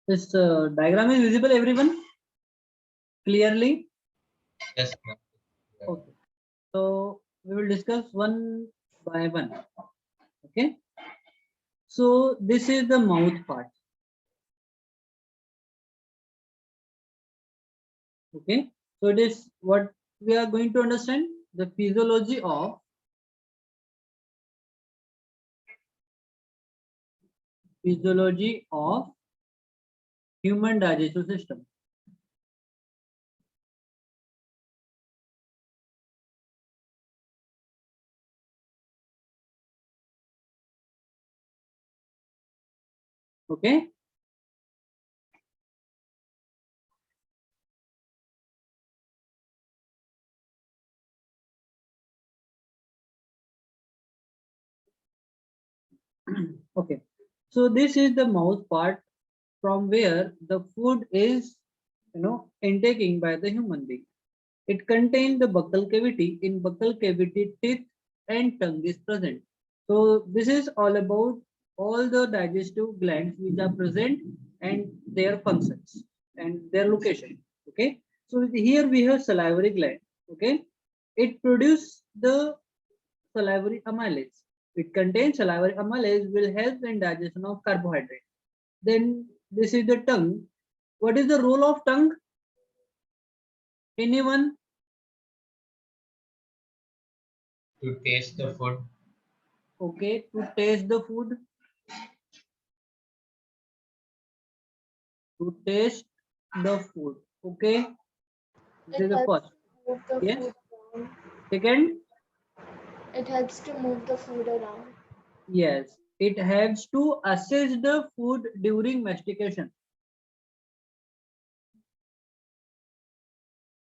This diagram is visible, everyone, clearly? Yes, ma'am. Okay. So we will discuss one by one. Okay. So this is the mouth part. Okay. So it is what we are going to understand, the physiology of human digestive system. Okay. Okay. So this is the mouth part, from where the food is, intaking by the human being. It contains the buccal cavity. In buccal cavity, teeth and tongue is present. So this is all about all the digestive glands which are present and their functions and their location. Okay. So here we have salivary gland. Okay. It produces the salivary amylase. It contains salivary amylase, will help in digestion of carbohydrate. Then this is the tongue. What is the role of tongue? Anyone? To taste the food. Okay, to taste the food. To taste the food. Okay, this is It the helps first. to move the Yes. food around. Second, It helps to move the food around. yes, it helps to assess the food during mastication.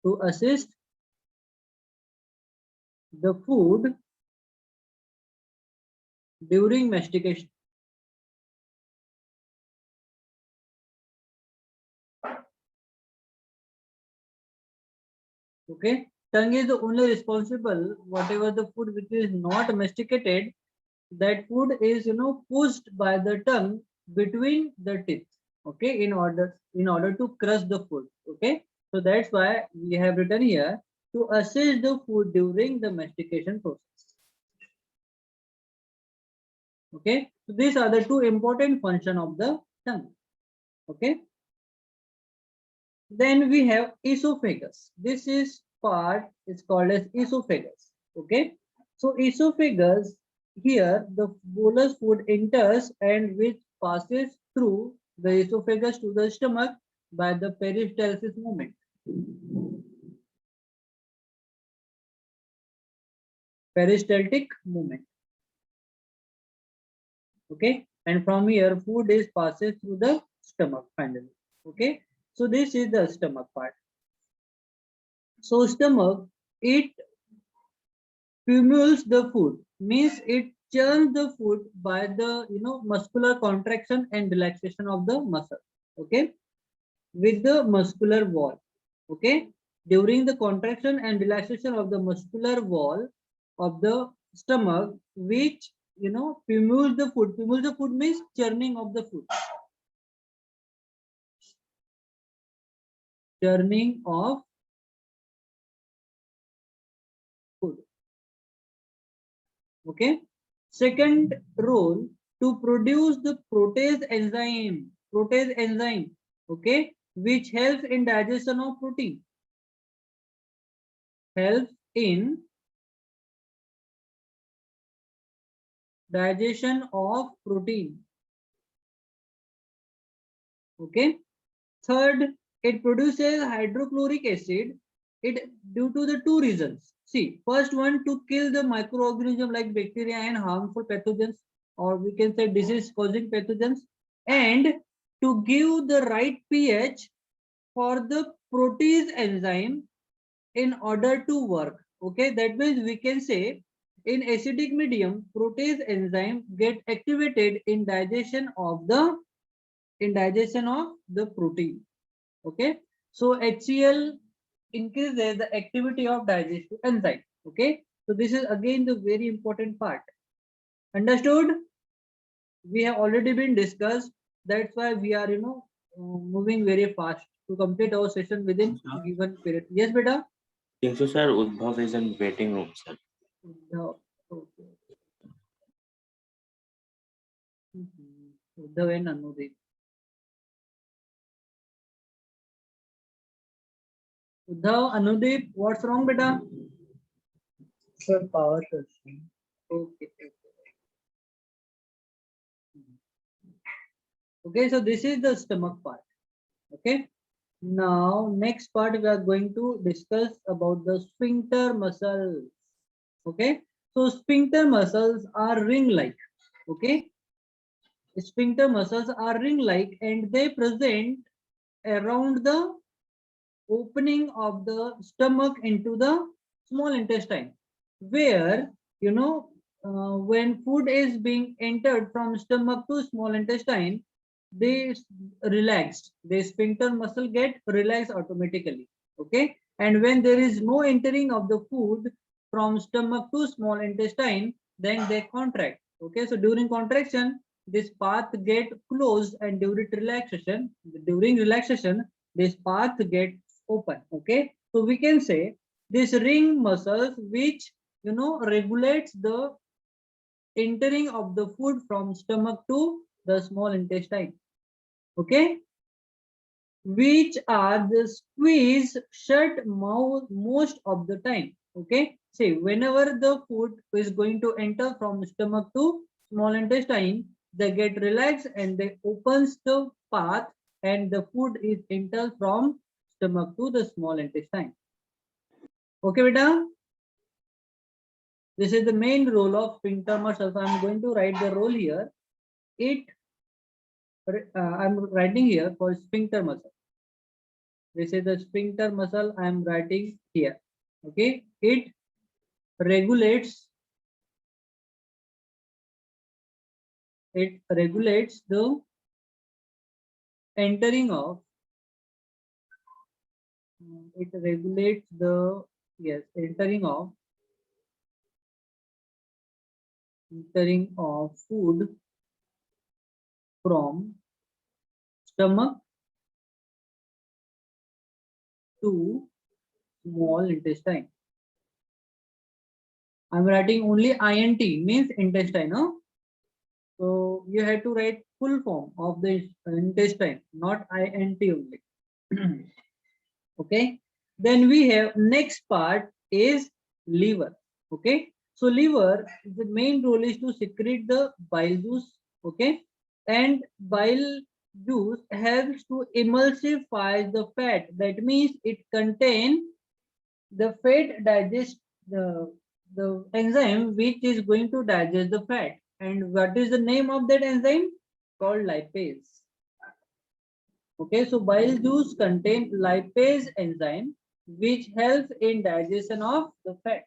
To assist the food during mastication. Okay, tongue is the only responsible. Whatever the food which is not masticated, that food is pushed by the tongue between the teeth. Okay, in order to crush the food. Okay, so that's why we have written here, to assess the food during the mastication process. Okay, so these are the two important functions of the tongue. Okay, then we have esophagus. This is part is called as esophagus. Okay, so esophagus, here the bolus food enters and which passes through the esophagus to the stomach by the peristalsis movement. Peristaltic movement. Okay, and from here food is passes through the stomach finally. Okay, so this is the stomach part. So stomach, it pumels the food, means it churns the food by the muscular contraction and relaxation of the muscle. Okay, with the muscular wall. Okay, during the contraction and relaxation of the muscular wall of the stomach, which pummels the food. Pummels the food means churning of the food. Churning of food. Okay, second role, to produce the protease enzyme. Protease enzyme. Okay, which helps in digestion of protein. Helps in digestion of protein. Okay, third, it produces hydrochloric acid. It due to the two reasons. See, first one, to kill the microorganism like bacteria and harmful pathogens, or we can say disease causing pathogens, and to give the right pH for the protease enzyme in order to work. Okay, that means we can say in acidic medium, protease enzyme get activated in digestion of the protein. Okay, so HCl increases the activity of digestive enzyme. Okay, so this is again the very important part. Understood? we have already been discussed. That's why we are, moving very fast to complete our session within given period. Yes, beta. think so, sir. Udbhav is in waiting room, sir. No. Okay. Uddhav and Anudeep. Uddhav, Anudeep, what's wrong, beta? Sir, power question. Okay. Okay, so this is the stomach part. Okay. Now, next part we are going to discuss about the sphincter muscles. Okay. So sphincter muscles are ring-like. Okay. Sphincter muscles are ring-like and they present around the opening of the stomach into the small intestine, where when food is being entered from stomach to small intestine, they relaxed, the sphincter muscle get relaxed automatically. Okay, and when there is no entering of the food from stomach to small intestine, then they contract. Okay, so during contraction this path get closed, and during relaxation this path get open. Okay, so we can say this ring muscles which regulates the entering of the food from stomach to the small intestine. Okay, which are the squeeze shut mouth most of the time. Okay, see, whenever the food is going to enter from stomach to small intestine, they get relaxed and they opens the path, and the food is entered from stomach to the small intestine. Okay, beta. This is the main role of sphincter muscle. So I'm going to write the role here. I'm writing here for sphincter muscle. This is the sphincter muscle I am writing here. Okay, it regulates the entering of entering of food from stomach to small intestine. I'm writing only INT, means intestine. Huh? So you have to write full form of the intestine, not INT only. Okay, then we have next part is liver. Okay, so liver, the main role is to secrete the bile juice. Okay, and bile juice helps to emulsify the fat. That means it contains the fat digest the enzyme which is going to digest the fat. And what is the name of that enzyme? Called lipase. Okay, so bile juice contain lipase enzyme which helps in digestion of the fat.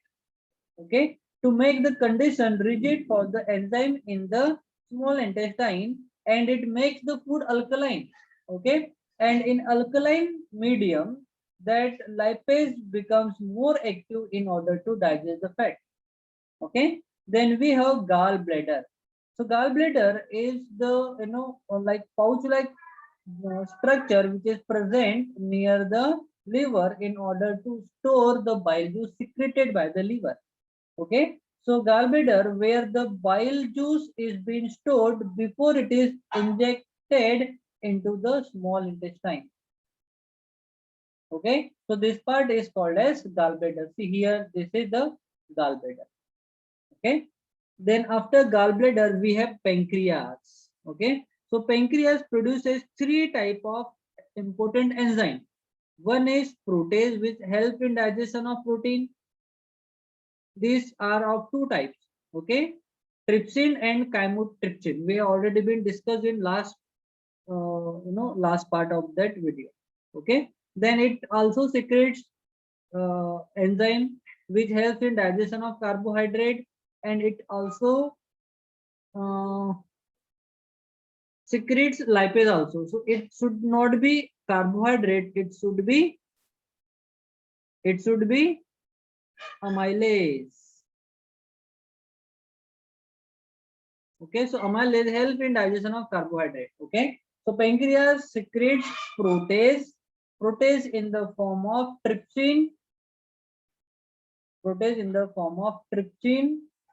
Okay, to make the condition rigid for the enzyme in the small intestine, and it makes the food alkaline. Okay, and in alkaline medium, that lipase becomes more active in order to digest the fat. Okay, then we have gallbladder. So gallbladder is the like pouch like structure which is present near the liver in order to store the bile juice secreted by the liver. Okay, so gallbladder, where the bile juice is being stored before it is injected into the small intestine. Okay, so this part is called as gallbladder. See here, this is the gallbladder. Okay, then after gallbladder we have pancreas. Okay, so pancreas produces three type of important enzyme. One is protease, which help in digestion of protein. These are of two types. Okay, trypsin and chymotrypsin. We have already been discussed in last last part of that video. Okay, then it also secretes enzyme which helps in digestion of carbohydrate, and it also secretes lipase also. So it should not be carbohydrate, it should be amylase. Okay, so amylase help in digestion of carbohydrate. Okay, so pancreas secretes protease in the form of trypsin,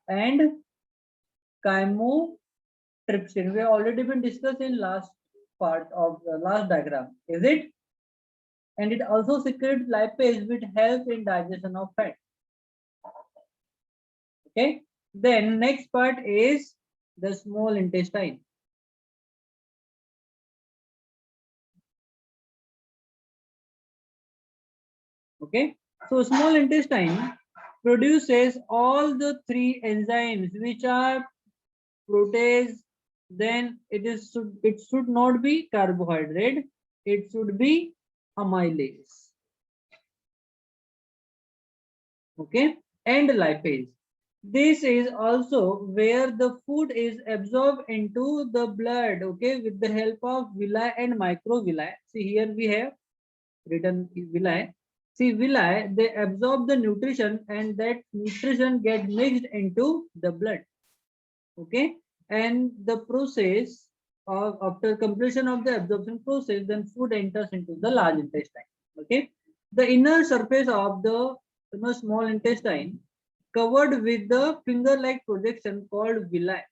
and chymotrypsin. We have already been discussed in last part of the last diagram, is it? And it also secretes lipase, which helps in digestion of fat. Okay, then next part is the small intestine. Okay, so small intestine produces all the three enzymes which are protease. Then it should not be carbohydrate, it should be amylase. Okay, and lipase. This is also where the food is absorbed into the blood, okay, with the help of villi and microvilli. See, here we have written villi. See, villi, they absorb the nutrition, and that nutrition get mixed into the blood. Okay, and the process of after completion of the absorption process, then food enters into the large intestine. Okay, the inner surface of the small intestine covered with the finger-like projection called villi.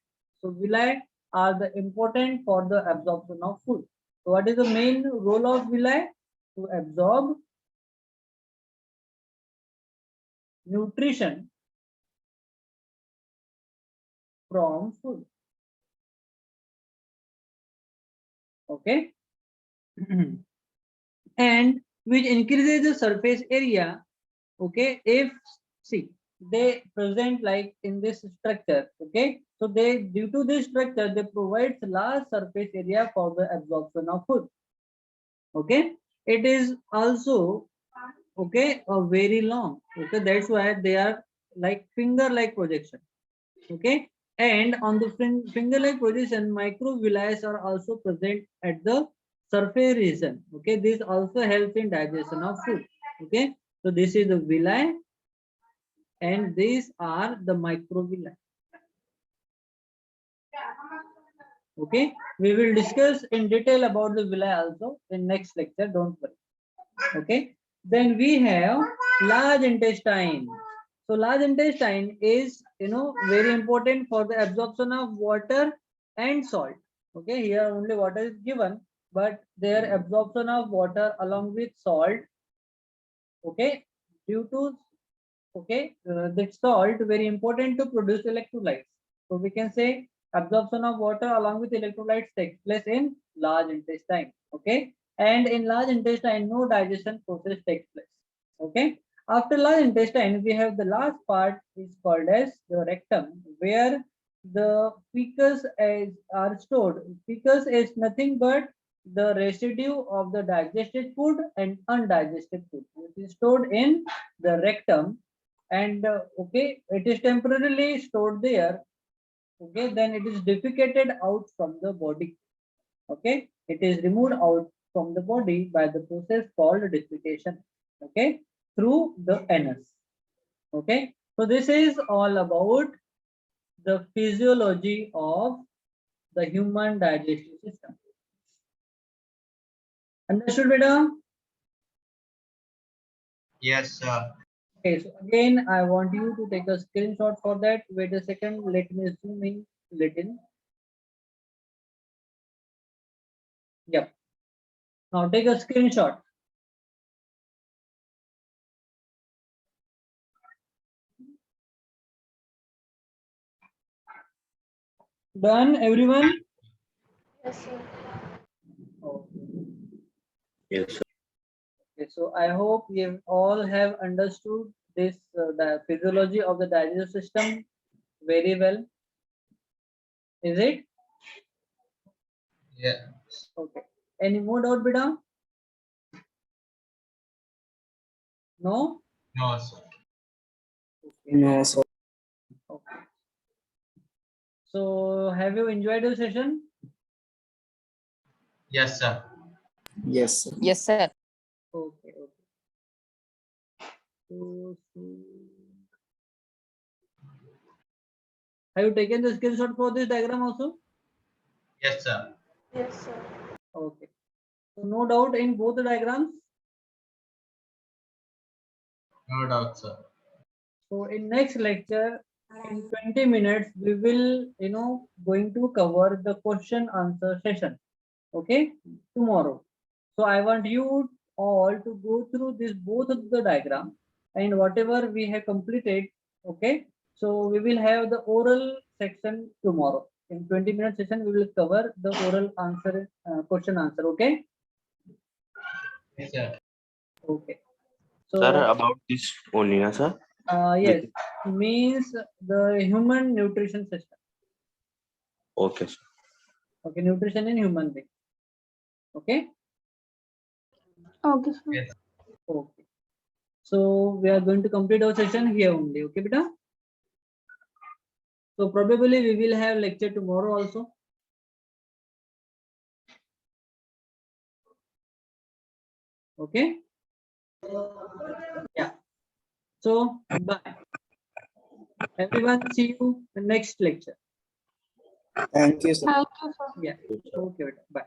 So villi are the important for the absorption of food. So what is the main role of villi? To absorb nutrition from food. Okay. And which increases the surface area. Okay, if see they present like in this structure. Okay, so they due to this structure they provide large surface area for the absorption of food. Okay, it is also okay a very long. Okay, that's why they are like finger like projection. Okay, and on the finger like projection microvilli are also present at the surface region. Okay, this also helps in digestion of food. Okay, so this is the villi and these are the microvilli. Okay, we will discuss in detail about the villi also in next lecture, don't worry. Okay, then we have large intestine. So large intestine is very important for the absorption of water and salt. Okay, here only water is given, but their absorption of water along with salt, okay, due to the salt very important to produce electrolytes. So we can say absorption of water along with electrolytes takes place in large intestine. Okay, and in large intestine no digestion process takes place. Okay, after large intestine we have the last part is called as the rectum, where the feces are stored. Feces is nothing but the residue of the digested food and undigested food, which is stored in the rectum. And okay, it is temporarily stored there. Okay, then it is defecated out from the body. Okay, it is removed out from the body by the process called defecation. Okay, through the anus. Okay, so this is all about the physiology of the human digestive system. Understood, beta? Yes, sir. Okay, so again, I want you to take a screenshot for that. Wait a second, let me zoom in little. Yep. Now take a screenshot. Done, everyone? Yes, sir. Okay. Yes, sir. Okay, so I hope you all have understood this the physiology of the digestive system very well. Is it? Yeah. Okay. Any more doubt, beta? No? No, sir. Okay. No, sir. Okay. So have you enjoyed the session? Yes, sir. Yes, sir. Yes, sir. Okay, okay. So Have you taken the screenshot for this diagram also? Yes, sir. Yes, sir. Okay. So no doubt in both the diagrams. No doubt, sir. So in next lecture, in 20 minutes, we will, going to cover the question answer session. Okay, tomorrow. So I want you all to go through this both of the diagram and whatever we have completed. Okay, so we will have the oral section tomorrow. In 20-minute session, we will cover the oral answer, question answer. Okay. Yes, sir. Okay. Sir, So about this only, na, sir? yes, means the human nutrition system. Okay, sir. Okay, nutrition in human being. Okay. Okay, sir. Yes. Okay. So we are going to complete our session here only. Okay, beta. So probably we will have lecture tomorrow also. Okay. Yeah. So bye. Everyone, see you in next lecture. Thank you, sir. Thank you, sir. Yeah. Okay, beta. Bye.